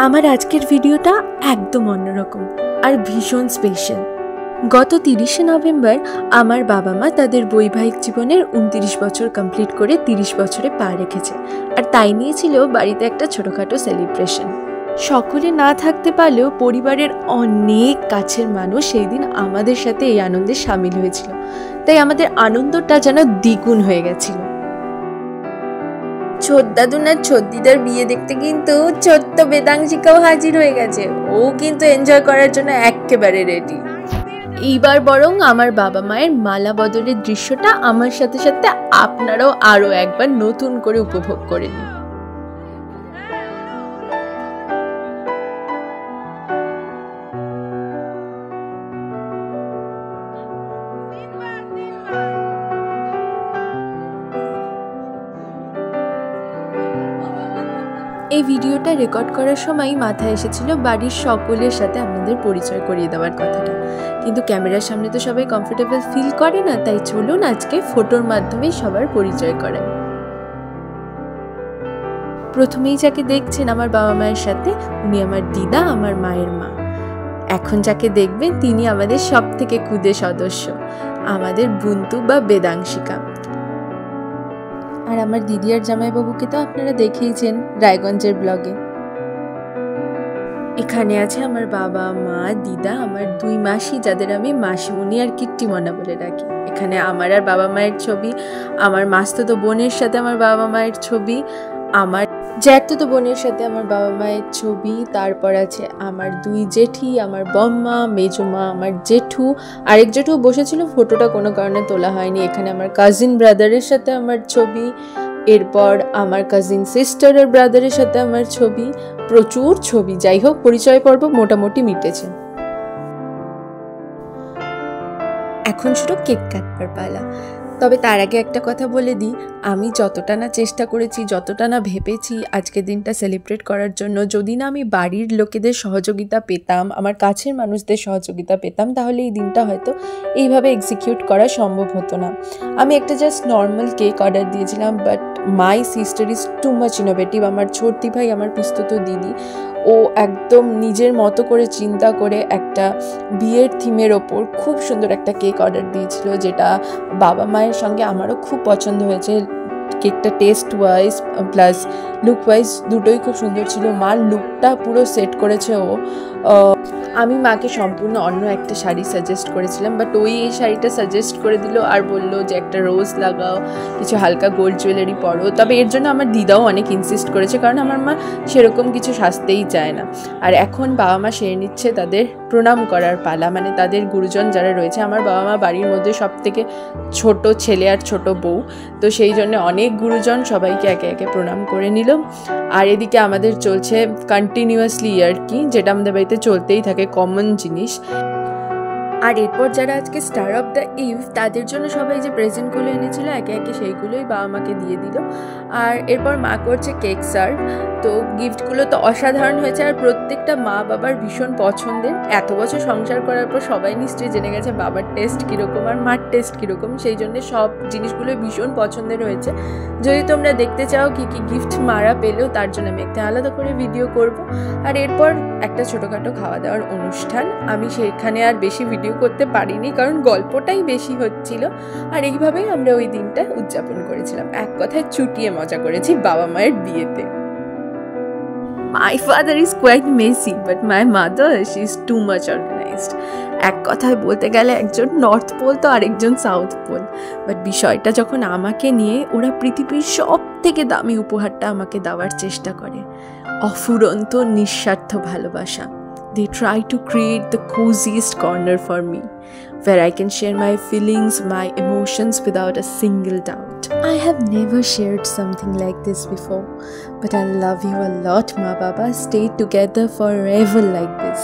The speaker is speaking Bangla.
আমার আজকের ভিডিওটা একদম অন্যরকম আর ভীষণ স্পেশাল। গত 30শে নভেম্বর আমার বাবা মা তাদের বৈবাহিক জীবনের 29 বছর কমপ্লিট করে 30 বছরে পা রেখেছে, আর তাই নিয়েছিল বাড়িতে একটা ছোটোখাটো সেলিব্রেশন। সকলে না থাকতে পারলেও পরিবারের অনেক কাছের মানুষ সেই দিন আমাদের সাথে এই আনন্দে সামিল হয়েছিল, তাই আমাদের আনন্দটা যেন দ্বিগুণ হয়ে গেছিল। ছোটদাদুন আর ছোটদিদার বিয়ে দেখতে কিন্তু ছোট্ট বেদাংশিকাও হাজির হয়ে গেছে। ও কিন্তু এনজয় করার জন্য একেবারে রেডি। এইবার বরং আমার বাবা মায়ের মালা বদলের দৃশ্যটা আমার সাথে সাথে আপনারাও আরো একবার নতুন করে উপভোগ করে নিন। এই ভিডিওটা রেকর্ড করার সময় মাথায় এসেছিল বাড়ির সকলের সাথে আপনাদের পরিচয় করিয়ে দেওয়ার কথাটা, কিন্তু ক্যামেরার সামনে তো সবাই কমফোর্টেবল ফিল করে না, তাই চলুন আজকে ফটোর মাধ্যমে সবার পরিচয় করাই। প্রথমেই যাকে দেখছেন আমার বাবা মায়ের সাথে, উনি আমার দিদা, আমার মায়ের মা। এখন যাকে দেখবেন তিনি আমাদের সব থেকে ক্ষুদে সদস্য, আমাদের বুন্তু বা বেদাংশিকা। আর আমার দিদি আর জামাইবাবুকে তো আপনারা দেখেইছেন রায়গঞ্জের ব্লগে। এখানে আছে আমার বাবা মা, দিদা, আমার 2 মাসি, যাদের আমি মাসিমণি আর কিট্টিমনা বলে ডাকি। এখানে আমার আর বাবা মায়ের ছবি, আমার মাসতুতো বোনের সাথে আমার বাবা মায়ের ছবি, আমার জ্যাঠতুতো বোনের সাথে আমার বাবা মায়ের ছবি, তারপর আছে আমার 2 জেঠি, আমার বম্মা, মেজমা, আমার জেঠু, আরেক জেঠু বসেছিল, ফটোটা কোনো কারণে তোলা হয়নি। এখানে আমার কাজিন ব্রাদারের সাথে আমার ছবি, এরপর আমার কাজিন সিস্টারের ব্রাদারের সাথে আমার ছবি, প্রচুর ছবি। যাই হোক, পরিচয় পর্ব মোটামুটি মিটেছে। এখন শুধু কেক কাটবার পালা। তবে তার আগে একটা কথা বলে দিই, আমি যতটা না চেষ্টা করেছি, যতটা না ভেবেছি আজকের দিনটা সেলিব্রেট করার জন্য, যদি না আমি বাড়ির লোকেদের সহযোগিতা পেতাম, আমার কাছের মানুষদের সহযোগিতা পেতাম, তাহলে এই দিনটা হয়তো এইভাবে এক্সিকিউট করা সম্ভব হতো না। আমি একটা জাস্ট নর্মাল কেক অর্ডার দিয়েছিলাম, but my sister is too much innovative. আমার ছোটদি ভাই, আমার পিস্তুতো দিদি, ও একদম নিজের মতো করে চিন্তা করে একটা বিয়ের থিমের ওপর খুব সুন্দর একটা কেক অর্ডার দিয়েছিল, যেটা বাবা মায়ের সঙ্গে আমারও খুব পছন্দ হয়েছে। কেকটা taste wise plus look wise দুটোই খুব সুন্দর ছিল। মার লুকটা পুরো সেট করেছে ও। আমি মাকে সম্পূর্ণ অন্য একটা শাড়ি সাজেস্ট করেছিলাম, বাট ওই এই শাড়িটা সাজেস্ট করে দিল আর বললো যে একটা রোজ লাগাও, কিছু হালকা গোল্ড জুয়েলারি পরো। তবে এর জন্য আমার দিদাও অনেক ইনসিস্ট করেছে, কারণ আমার মা সেরকম কিছু সাজতেই চায় না। আর এখন বাবা মা সেরে নিচ্ছে তাদের প্রণাম করার পালা, মানে তাদের গুরুজন যারা রয়েছে। আমার বাবা মা বাড়ির মধ্যে সব থেকে ছোট ছেলে আর ছোট বউ, তো সেই জন্য অনেক গুরুজন সবাইকে একে একে প্রণাম করে নিল। আর এদিকে আমাদের চলছে কন্টিনিউয়াসলি ইয়ার্কি, যেটা আমাদের বাড়িতে চলতেই থাকে, কমন জিনিস। আর এরপর যারা আজকে স্টার অফ দ্য ইভ, তাদের জন্য সবাই যে প্রেজেন্টগুলো এনেছিল একে একে সেইগুলোই বাবা মাকে দিয়ে দিল। আর এরপর মা করছে কেক সার্ভ। তো গিফটগুলো তো অসাধারণ হয়েছে, আর প্রত্যেকটা মা বাবার ভীষণ পছন্দের। এত বছর সংসার করার পর সবাই নিশ্চয়ই জেনে গেছে বাবার টেস্ট কীরকম আর মার টেস্ট কীরকম, সেই জন্য সব জিনিসগুলোই ভীষণ পছন্দের হয়েছে। যদি তোমরা দেখতে চাও কী কী গিফট মারা পেলেও, তার জন্য আমি একটা আলাদা করে ভিডিও করব। আর এরপর একটা ছোটোখাটো খাওয়া দাওয়ার অনুষ্ঠান। আমি সেখানে আর বেশি ভিডিও করতে পারিনি, কারণ গল্পটাই বেশি হচ্ছিল। আর এইভাবেই আমরা ওই দিনটা উদযাপন করেছিলাম। এক কথায় চুটিয়ে মজা করেছি বাবা মায়ের বিয়েতে। My father is quite messy, but my mother, she is too much organized. এক কথায় বলতে গেলে একজন নর্থ পোল তো আরেকজন সাউথ পোল। বাট বিষয়টা যখন আমাকে নিয়ে, ওরা পৃথিবীর সব থেকে দামি উপহারটা আমাকে দেওয়ার চেষ্টা করে, অফুরন্ত নিঃস্বার্থ ভালোবাসা। They try to create the coziest corner for me, where I can share my feelings, my emotions without a single doubt. I have never shared something like this before, but I love you a lot, Ma Baba. Stay together forever like this.